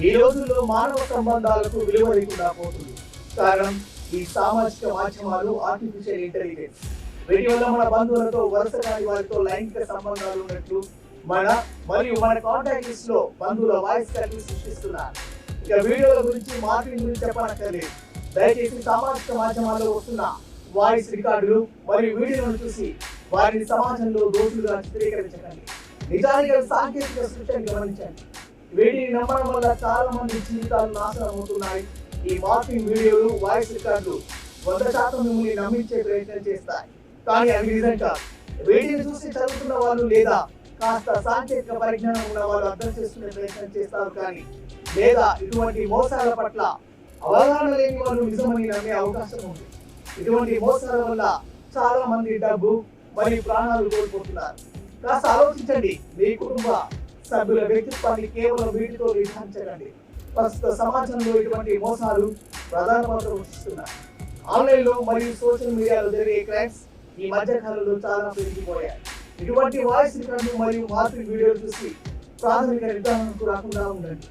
ఈ రోజుల్లో మానవ సంబంధాలకు విలువ లేకుండా పోతుంది. కారణం ఈ సామాజిక మాధ్యమాలు, ఆర్టిఫిషియల్ ఇంటెలిజెన్స్. వీటి వల్ల మన బంధువులతో, వరుస కాని వారితో లైంగిక సంబంధాలు ఉన్నట్లు మన కాంటాక్ట్ లిస్ట్ లో బంధువుల వాయిస్ కలిపి సృష్టిస్తున్నారు. ఇక వీడియోల గురించి, మార్కెటింగ్ గురించి చెప్పనక్కర్లేదు. దయచేసి సామాజిక మాధ్యమాల్లో వస్తున్న వాయిస్ రికార్డులు మరియు వీడియోలను చూసి వారిని సమాజంలో దోషులుగా చిత్రీకరించకండి. నిజానికి సాంకేతిక సృష్టిని గమనించండి. వీటిని నమ్మడం వల్ల చాలా మంది జీవితాలు నాశనం అవుతున్నాయి. ఈ మార్కింగ్ వీడియోలు, వాయిస్ రికార్డులు 100% మిమ్మల్ని నమ్మించే ప్రయత్నం చేస్తాయి, కానీ అవి నిజం కాదు. వీటిని చూసి చదువుతున్న వాళ్ళు లేదా కాస్త సాంకేతిక పరిజ్ఞానం ఉన్న వాళ్ళు అర్థం చేసుకునే ప్రయత్నం చేస్తారు, కానీ లేదా ఇటువంటి మోసాల పట్ల అవగాహన లేని వాళ్ళు నిజమని నమ్మే అవకాశం ఉంది. ఇటువంటి మోసాల వల్ల చాలా మంది డబ్బు మరియు ప్రాణాలు కోల్పోతున్నారు. కాస్త ఆలోచించండి. మీ కుటుంబ సభ్యుల వ్యక్తిత్వాన్ని కేవలం వీటితో నిర్ధారించకండి. ప్రస్తుత సమాజంలో ఇటువంటి మోసాలు ప్రధాన పాత్ర వహిస్తున్నాయి. ఆన్లైన్లో మరియు సోషల్ మీడియాలో జరిగే క్రైమ్స్ ఈ మధ్య కాలంలో చాలా పెరిగిపోయాయి. ఇటువంటి వాయిస్ రికార్డులు మరియు మార్కెట్ వీడియోలు చూసి ప్రాథమిక నిర్ధారణకు రాకుండా ఉండండి.